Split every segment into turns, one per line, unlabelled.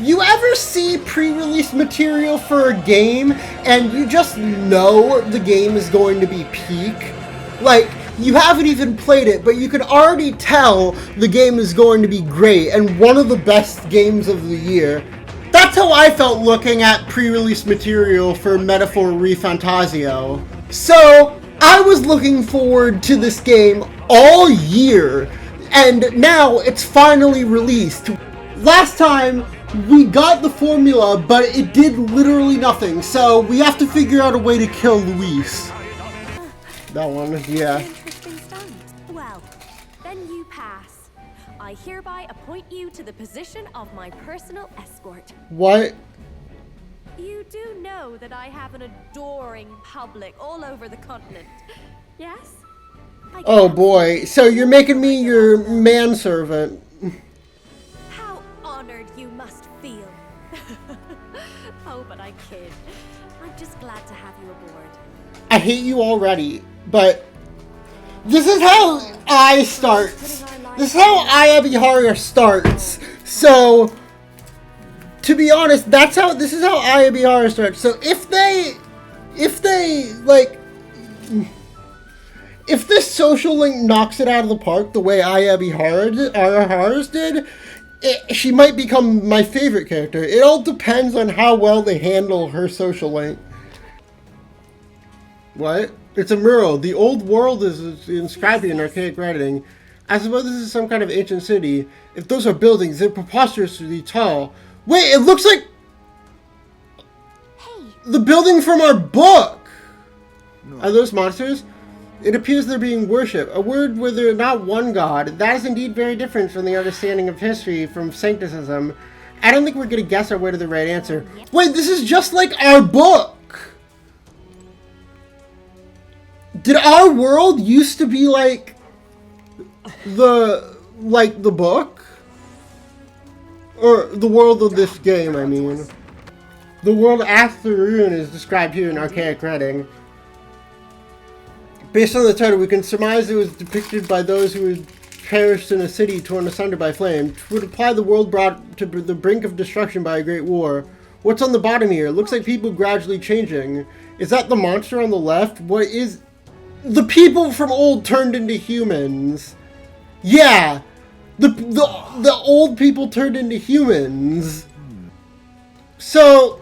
You ever see pre-release material for a game and you just know the game is going to be peak? Like, you haven't even played it, but you can already tell the game is going to be great and one of the best games of the year. That's how I felt looking at pre-release material for Metaphor ReFantazio. So, I was looking forward to this game all year, and now it's finally released. Last time, we got the formula, but it did literally nothing, so we have to figure out a way to kill Luis. That one, yeah.
Well, then you pass. I hereby appoint you to the position of my personal escort.
What?
You do know that I have an adoring public all over the continent, yes?
Oh boy, so you're making me your manservant.
How honored you must feel. Oh, but I kid. I'm just glad to have you aboard.
I hate you already, but this is how I start. This is how Ayabihara starts. So, to be honest, this is how Ayabihara starts. So if this social link knocks it out of the park the way Ayabihara's did, she might become my favorite character. It all depends on how well they handle her social link. What? It's a mural. The old world is inscribed in archaic writing. I suppose this is some kind of ancient city. If those are buildings, they're preposterously tall. Wait, it looks like the building from our book! No. Are those monsters? It appears they're being worshipped. A word where they're not one god. That is indeed very different from the understanding of history from sancticism. I don't think we're going to guess our way to the right answer. Wait, this is just like our book! Did our world used to be like the book? Or the world of this game, I mean. The world after the ruin is described here in archaic writing. Based on the title, we can surmise it was depicted by those who had perished in a city torn asunder by flame, which would imply the world brought to the brink of destruction by a great war. What's on the bottom here? It looks like people gradually changing. Is that the monster on the left? What is... The people from old turned into humans. Yeah. The old people turned into humans. So,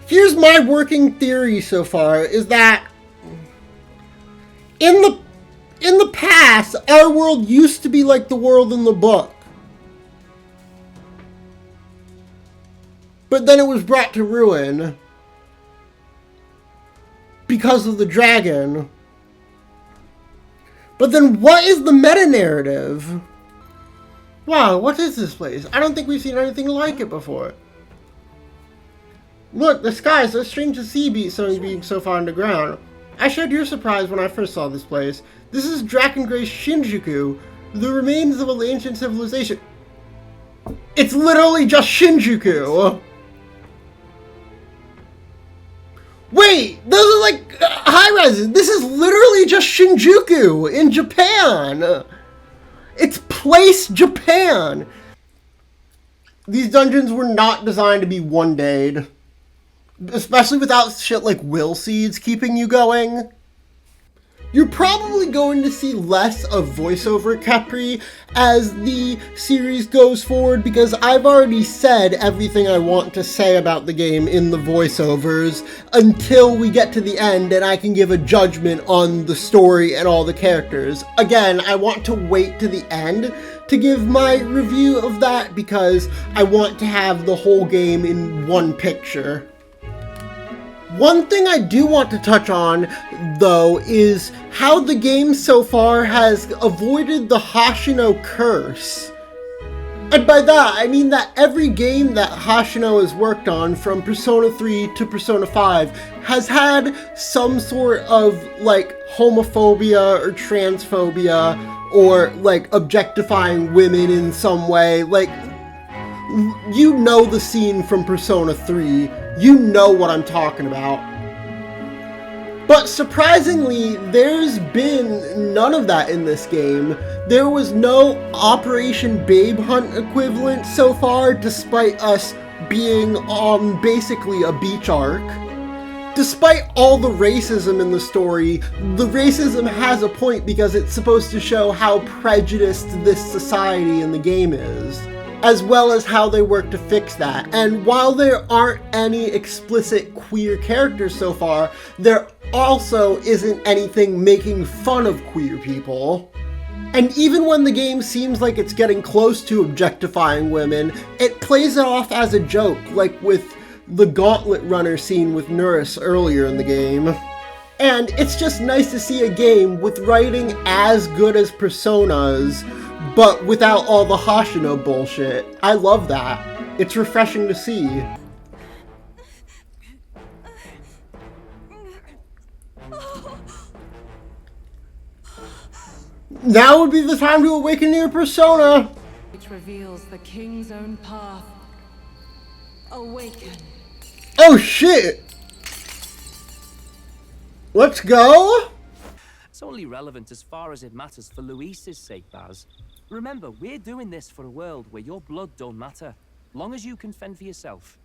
here's my working theory so far, is that in the past, our world used to be like the world in the book. But then it was brought to ruin because of the dragon. But then what is the meta-narrative? Wow, what is this place? I don't think we've seen anything like it before. Look, the sky is so strange to see something being so far underground. I shared your surprise when I first saw this place. This is Drakengray Shinjuku, the remains of an ancient civilization. It's literally just Shinjuku! Wait, those are like high-rises. This is literally just Shinjuku in Japan. It's Place Japan. These dungeons were not designed to be one-dayed. Especially without shit like will seeds keeping you going. You're probably going to see less of voiceover Khepri as the series goes forward, because I've already said everything I want to say about the game in the voiceovers until we get to the end and I can give a judgment on the story and all the characters. Again, I want to wait to the end to give my review of that because I want to have the whole game in one picture. One thing I do want to touch on, though, is how the game so far has avoided the Hoshino curse. And by that, I mean that every game that Hoshino has worked on, from Persona 3 to Persona 5, has had some sort of, like, homophobia or transphobia, or, like, objectifying women in some way. Like, you know the scene from Persona 3. You know what I'm talking about. But surprisingly, there's been none of that in this game. There was no Operation Babe Hunt equivalent so far, despite us being on basically a beach arc. Despite all the racism in the story, the racism has a point because it's supposed to show how prejudiced this society in the game is, as well as how they work to fix that. And while there aren't any explicit queer characters so far, there also isn't anything making fun of queer people. And even when the game seems like it's getting close to objectifying women, it plays it off as a joke, like with the Gauntlet Runner scene with Nurse earlier in the game. And it's just nice to see a game with writing as good as Persona's, but without all the Hoshino bullshit. I love that. It's refreshing to see. Now would be the time to awaken your persona!
Which reveals the king's own path. Awaken.
Oh shit! Let's go!
It's only relevant as far as it matters for Luis's sake, Baz. Remember, we're doing this for a world where your blood don't matter, long as you can fend for yourself.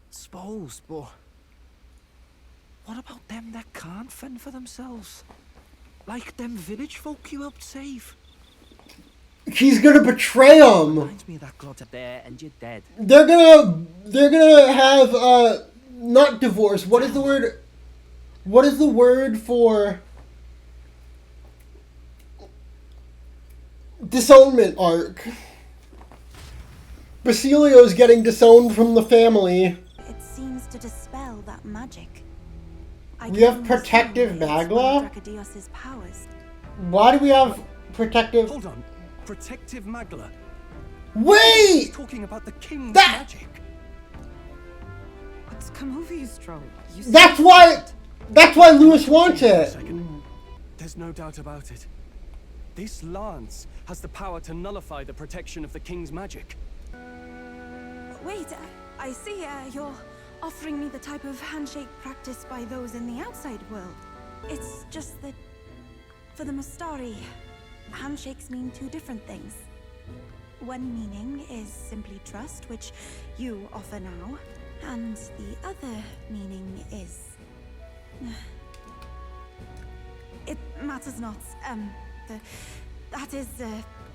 Suppose, but what about them that can't fend for themselves? Like them village folk you helped save?
He's gonna betray him!
Reminds me of that god
There and you're dead.
They're gonna have, not divorce, what is the word? What is the word for disownment arc? Basilio's getting disowned from the family.
It seems to dispel that magic.
We have protective Magla?
Powers.
Why do we have protective?
Hold on. Protective Magla.
Wait!
Talking about the king's
That-
magic.
What's come over you, Stroll? You
That's why Lewis wants
A
it!
second. There's no doubt about it. This lance has the power to nullify the protection of the king's magic.
Wait, I see you're offering me the type of handshake practiced by those in the outside world. It's just that for the Mastari, handshakes mean two different things. One meaning is simply trust, which you offer now, and the other meaning is... It matters not. That is,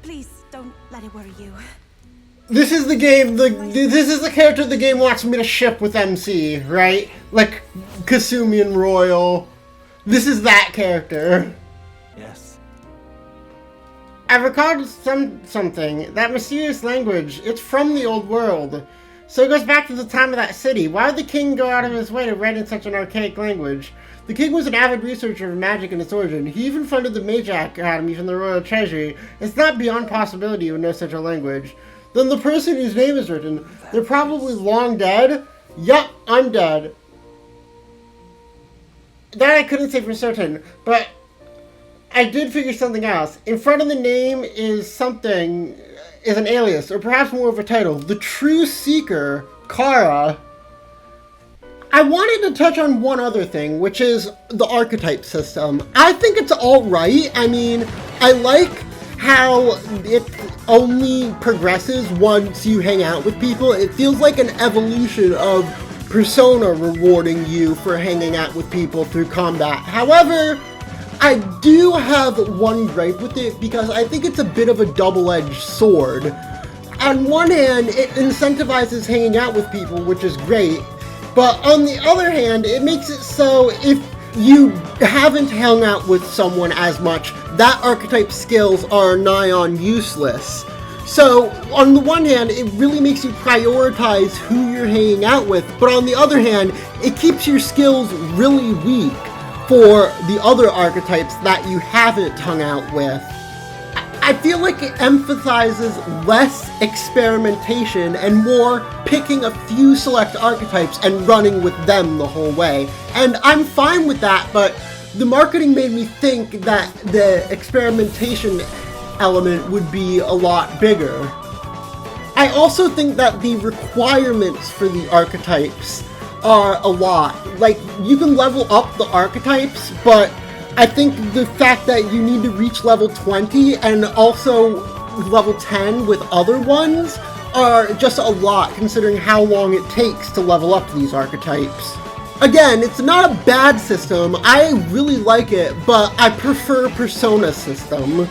please don't let it worry you.
This is the game, this is the character the game wants me to ship with MC, right? Like, Kasumian Royal. This is that character.
Yes.
I recalled something. That mysterious language, it's from the old world. So it goes back to the time of that city. Why would the king go out of his way to write in such an archaic language? The king was an avid researcher of magic and its origin. He even funded the Mage Academy from the royal treasury. It's not beyond possibility he would know such a language. Then the person whose name is written, they're probably long dead? Yup, I'm dead. That I couldn't say for certain, but I did figure something else. In front of the name is an alias, or perhaps more of a title. The True Seeker, Chara. I wanted to touch on one other thing, which is the archetype system. I think it's alright. I mean, I like how it only progresses once you hang out with people. It feels like an evolution of Persona rewarding you for hanging out with people through combat. However, I do have one gripe with it because I think it's a bit of a double-edged sword. On one hand, it incentivizes hanging out with people, which is great, but on the other hand, it makes it so if you haven't hung out with someone as much, that archetype skills are nigh on useless. So, on the one hand, it really makes you prioritize who you're hanging out with, but on the other hand, it keeps your skills really weak for the other archetypes that you haven't hung out with. I feel like it emphasizes less experimentation and more picking a few select archetypes and running with them the whole way. And I'm fine with that, but the marketing made me think that the experimentation element would be a lot bigger. I also think that the requirements for the archetypes are a lot. Like, you can level up the archetypes, but I think the fact that you need to reach level 20 and also level 10 with other ones are just a lot, considering how long it takes to level up these archetypes. Again, it's not a bad system. I really like it, but I prefer Persona system.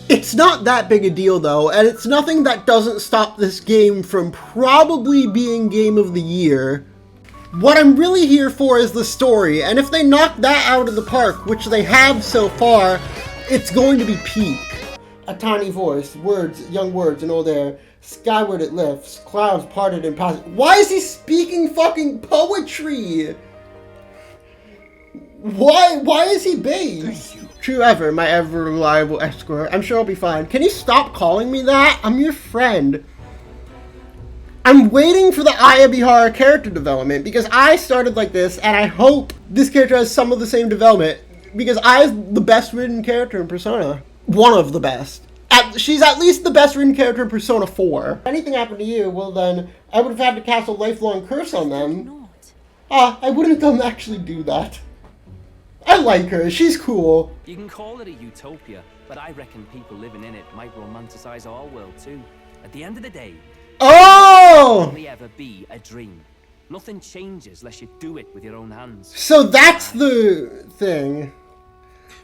It's not that big a deal though, and it's nothing that doesn't stop this game from probably being Game of the Year. What I'm really here for is the story, and if they knock that out of the park, which they have so far, it's going to be peak. A tiny voice, words, young words in old air, skyward it lifts, clouds parted and passed. Why is he speaking fucking poetry? Why is he based? True ever, my ever reliable escort. I'm sure I'll be fine. Can you stop calling me that? I'm your friend. I'm waiting for the Aya Bihara character development because I started like this, and I hope this character has some of the same development because Aya's the best written character in Persona. One of the best. She's at least the best written character in Persona 4. If anything happened to you, well then, I would have had to cast a lifelong curse on them. I wouldn't actually do that. I like her, she's cool.
You can call it a utopia, but I reckon people living in it might romanticize our world too. At the end of the day,
oh!
it'll only ever be a dream. Nothing changes unless you do it with your own hands.
So that's the thing.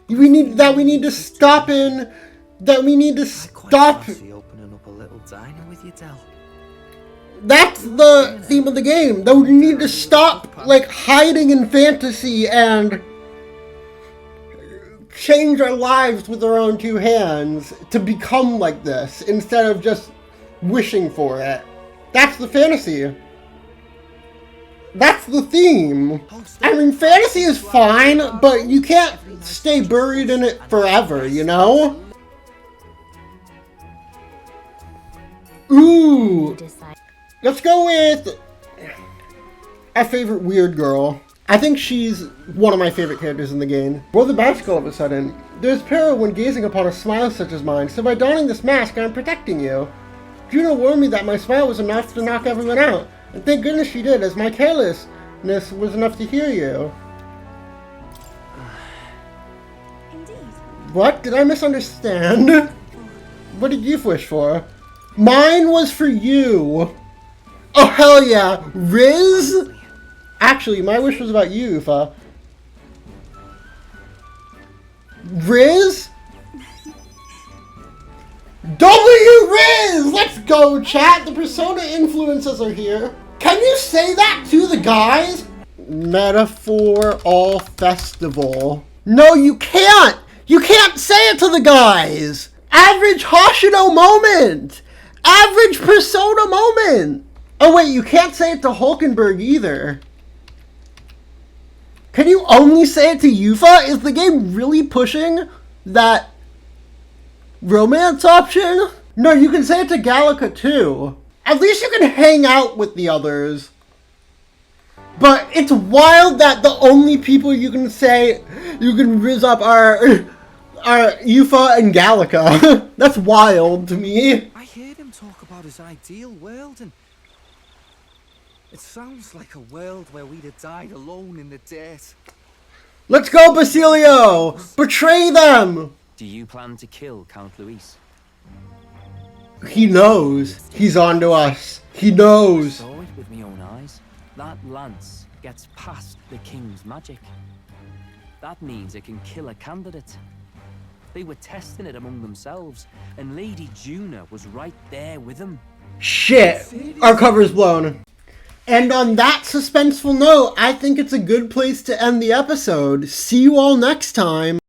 We need to stop in. That we need to stop.
Opening up a little diner with you, Del.
That's the theme of the game. That we need to stop, like, hiding in fantasy and change our lives with our own two hands to become like this instead of just wishing for it. That's the fantasy. That's the theme. I mean, fantasy is fine, but you can't stay buried in it forever, you know? Ooh! Let's go with our favorite Weirdgirl. I think she's one of my favorite characters in the game. Roll the bicycle all of a sudden. There's peril when gazing upon a smile such as mine, so by donning this mask, I'm protecting you. Juno warned me that my smile was enough to knock everyone out, and thank goodness she did, as my carelessness was enough to hear you.
Indeed.
What? Did I misunderstand? What did you wish for? Mine was for you. Oh, hell yeah. Riz? Actually, my wish was about you, Ufa. Riz? W Riz! Let's go, chat. The Persona influences are here. Can you say that to the guys? Metaphor all festival. No, you can't. You can't say it to the guys. Average Hoshino moment. Average Persona moment! Oh wait, you can't say it to Hulkenberg either. Can you only say it to Yufa? Is the game really pushing that romance option? No, you can say it to Gallica too. At least you can hang out with the others. But it's wild that the only people you can say you can riz up are Yufa and Gallica. That's wild to me.
I heard him talk about his ideal world, and it sounds like a world where we'd have died alone in the dirt.
Let's go, Basilio! Betray them!
Do you plan to kill Count Luis?
He knows. He's on to us. He knows.
I saw it with my own eyes. That lance gets past the king's magic. That means it can kill a candidate. They were testing it among themselves, and Lady Juno was right there with them.
Shit! Our cover's blown. And on that suspenseful note, I think it's a good place to end the episode. See you all next time.